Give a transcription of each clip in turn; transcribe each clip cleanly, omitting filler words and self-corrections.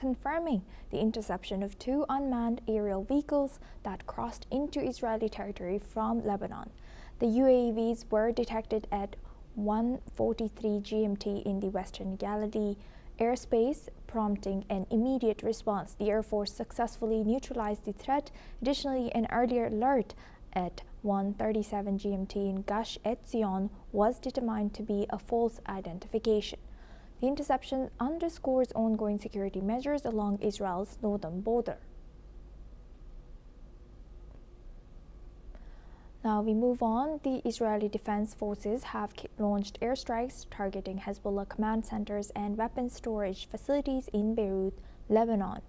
confirming the interception of two unmanned aerial vehicles that crossed into Israeli territory from Lebanon. The UAVs were detected at 1:43 GMT in the Western Galilee airspace, prompting an immediate response. The Air Force successfully neutralized the threat. Additionally, an earlier alert at 1:37 GMT in Gush Etzion was determined to be a false identification. The interception underscores ongoing security measures along Israel's northern border. Now we move on. The Israeli Defense Forces have launched airstrikes targeting Hezbollah command centers and weapons storage facilities in Beirut, Lebanon.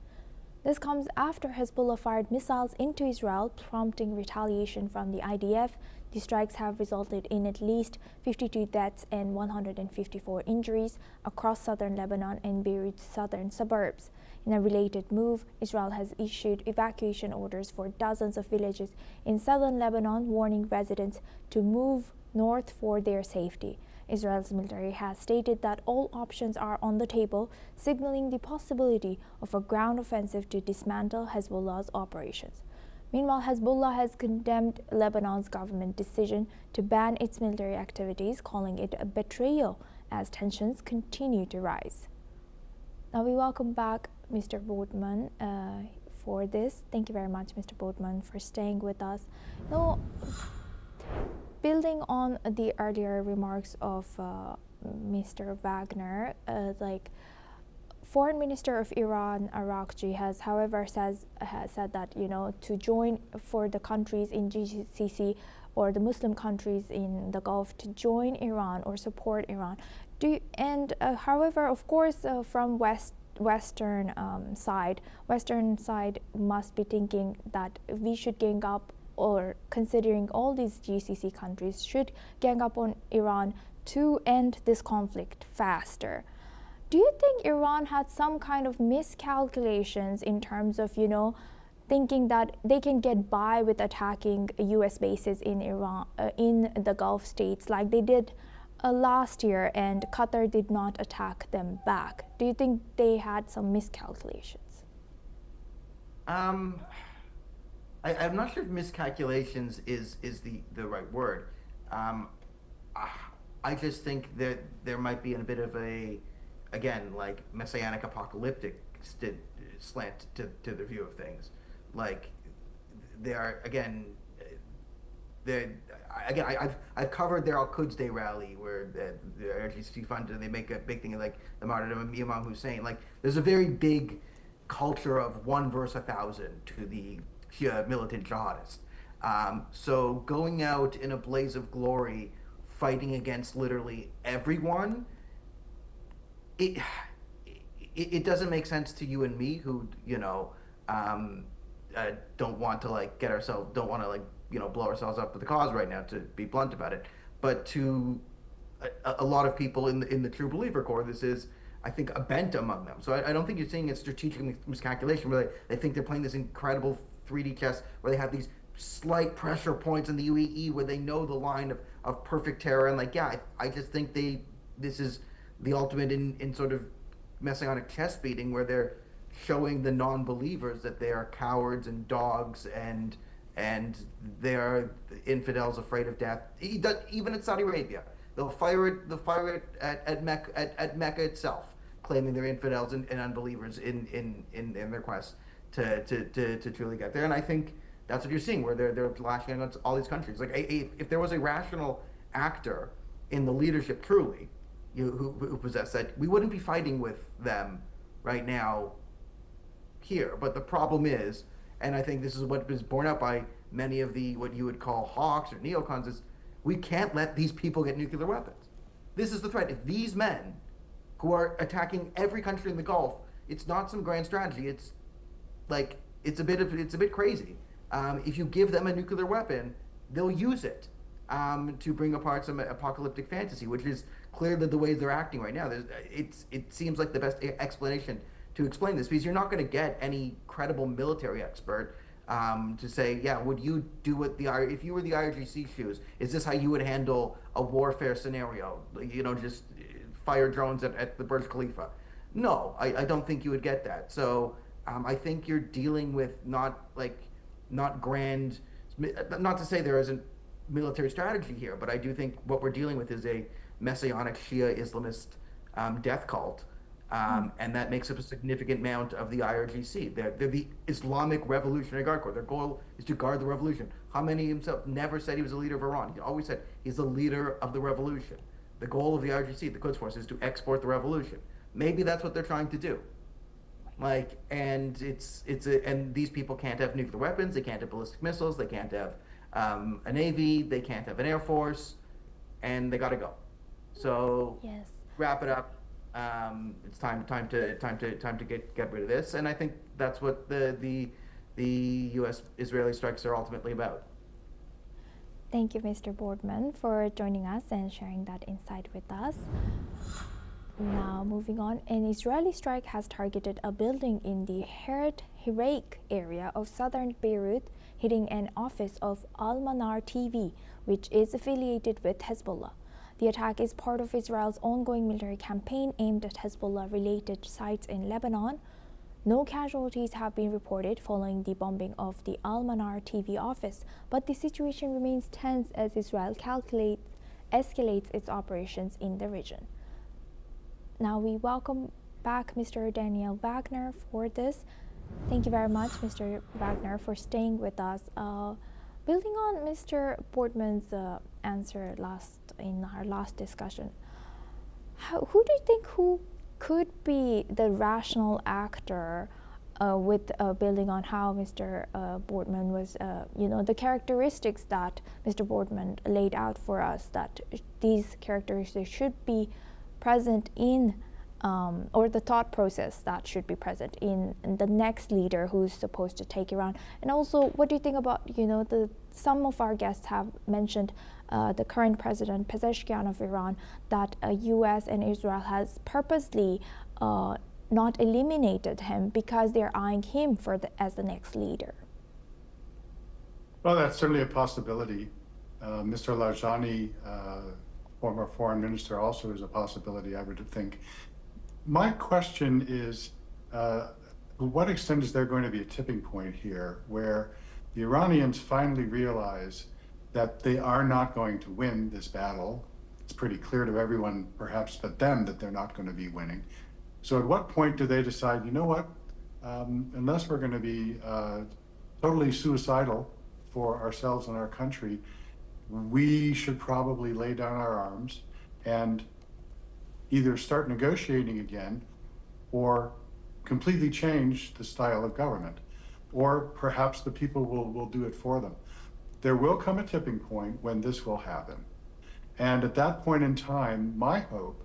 This comes after Hezbollah fired missiles into Israel, prompting retaliation from the IDF. The strikes have resulted in at least 52 deaths and 154 injuries across southern Lebanon and Beirut's southern suburbs. In a related move, Israel has issued evacuation orders for dozens of villages in southern Lebanon, warning residents to move north for their safety. Israel's military has stated that all options are on the table, signaling the possibility of a ground offensive to dismantle Hezbollah's operations. Meanwhile, Hezbollah has condemned Lebanon's government decision to ban its military activities, calling it a betrayal as tensions continue to rise. Now we welcome back Mr. Boardman for this. Thank you very much, Mr. Boardman, for staying with us. Now, building on the earlier remarks of Mr. Wagner, Foreign Minister of Iran, Arakchi, has, however, said that, to join for the countries in GCC or the Muslim countries in the Gulf to join Iran or support Iran. However, of course, from Western side must be thinking that we should gang up, or considering all these GCC countries should gang up on Iran to end this conflict faster. Do you think Iran had some kind of miscalculations in terms of, thinking that they can get by with attacking US bases in Iran, in the Gulf states, like they did last year, and Qatar did not attack them back? Do you think they had some miscalculations? I'm not sure if miscalculations is the right word. I just think that there might be a bit of a, again, like messianic apocalyptic slant to the view of things. Like they are I've covered their Al Quds Day rally where the RGC funded, and they make a big thing of like the martyrdom of Imam Hussein. Like there's a very big culture of 1 versus 1,000 to the militant jihadists. So going out in a blaze of glory, fighting against literally everyone, it doesn't make sense to you and me who don't want to blow ourselves up for the cause right now, to be blunt about it. But to a lot of people in the true believer core, this is, I think, a bent among them. So I don't think you're seeing a strategic miscalculation where they think they're playing this incredible 3D chess where they have these slight pressure points in the UAE where they know the line of perfect terror. And I just think this is the ultimate in sort of messianic chest beating, where they're showing the non-believers that they are cowards and dogs and they are infidels afraid of death. Even in Saudi Arabia, they'll fire it at Mecca itself, claiming they're infidels and unbelievers in their quest to truly get there. And I think that's what you're seeing, where they're lashing against all these countries. Like if there was a rational actor in the leadership truly, who possessed that, we wouldn't be fighting with them right now here. But the problem is, and I think this is what is borne out by many of the what you would call hawks or neocons, is we can't let these people get nuclear weapons. This is the threat. If these men who are attacking every country in the Gulf, it's not some grand strategy. It's a bit crazy. If you give them a nuclear weapon, they'll use it to bring apart some apocalyptic fantasy, which is clearly the ways they're acting right now. It seems like the best explanation to explain this, because you're not going to get any credible military expert to say, yeah, would you do if you were the IRGC shoes, is this how you would handle a warfare scenario? Just fire drones at the Burj Khalifa. No, I don't think you would get that. So I think you're dealing with not grand, not to say there isn't military strategy here, but I do think what we're dealing with is a messianic Shia Islamist death cult. Hmm. And that makes up a significant amount of the IRGC. They're the Islamic Revolutionary Guard Corps. Their goal is to guard the revolution. Khamenei himself never said he was a leader of Iran. He always said he's a leader of the revolution. The goal of the IRGC, the Quds Force, is to export the revolution. Maybe that's what they're trying to do. And these people can't have nuclear weapons. They can't have ballistic missiles. They can't have a navy. They can't have an air force, and they got to go. So Yes. wrap it up. It's time to get rid of this, and I think that's what the U.S. Israeli strikes are ultimately about. Thank you, Mr. Boardman, for joining us and sharing that insight with us. Now, moving on, an Israeli strike has targeted a building in the Heret area of southern Beirut, hitting an office of Al-Manar TV, which is affiliated with Hezbollah. The attack is part of Israel's ongoing military campaign aimed at Hezbollah-related sites in Lebanon. No casualties have been reported following the bombing of the Al-Manar TV office, but the situation remains tense as Israel escalates its operations in the region. Now we welcome back Mr. Daniel Wagner for this. Thank you very much, Mr. Wagner, for staying with us. Building on Mr. Boardman's answer in our last discussion, who do you think who could be the rational actor with building on how Mr. Boardman was, the characteristics that Mr. Boardman laid out for us, that these characteristics should be present in, or the thought process that should be present in the next leader who's supposed to take Iran. And also, what do you think about, some of our guests have mentioned the current president, Pezeshkian of Iran, that U.S. and Israel has purposely not eliminated him because they're eyeing him as the next leader. Well, that's certainly a possibility. Mr. Lajani, former foreign minister, also is a possibility, I would think. My question is, to what extent is there going to be a tipping point here where the Iranians finally realize that they are not going to win this battle? It's pretty clear to everyone, perhaps but them, that they're not going to be winning. So at what point do they decide, you know what, unless we're going to be totally suicidal for ourselves and our country, we should probably lay down our arms and either start negotiating again or completely change the style of government, or perhaps the people will do it for them. There will come a tipping point when this will happen. And at that point in time, my hope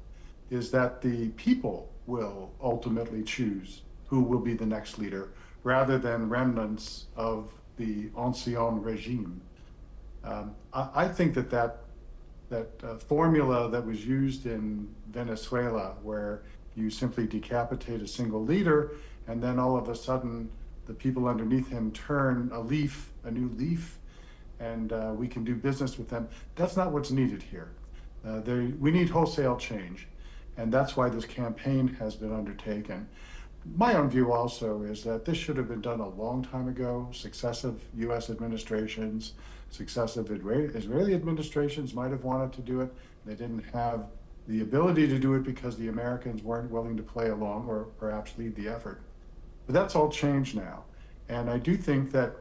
is that the people will ultimately choose who will be the next leader, rather than remnants of the ancien regime. I think that formula that was used in Venezuela, where you simply decapitate a single leader, and then all of a sudden the people underneath him turn a new leaf, and we can do business with them. That's not what's needed here. We need wholesale change, and that's why this campaign has been undertaken. My own view also is that this should have been done a long time ago. Successive US administrations, successive Israeli administrations might have wanted to do it. They didn't have the ability to do it because the Americans weren't willing to play along or perhaps lead the effort. But that's all changed now. And I do think that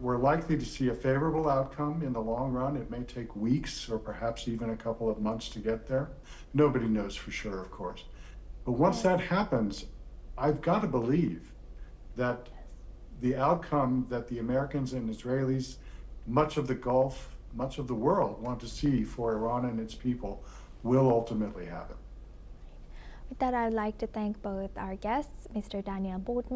we're likely to see a favorable outcome in the long run. It may take weeks or perhaps even a couple of months to get there. Nobody knows for sure, of course. But once that happens, I've got to believe that the outcome that the Americans and Israelis, much of the Gulf, much of the world want to see for Iran and its people will ultimately happen. With that, I'd like to thank both our guests, Mr. Daniel Boardman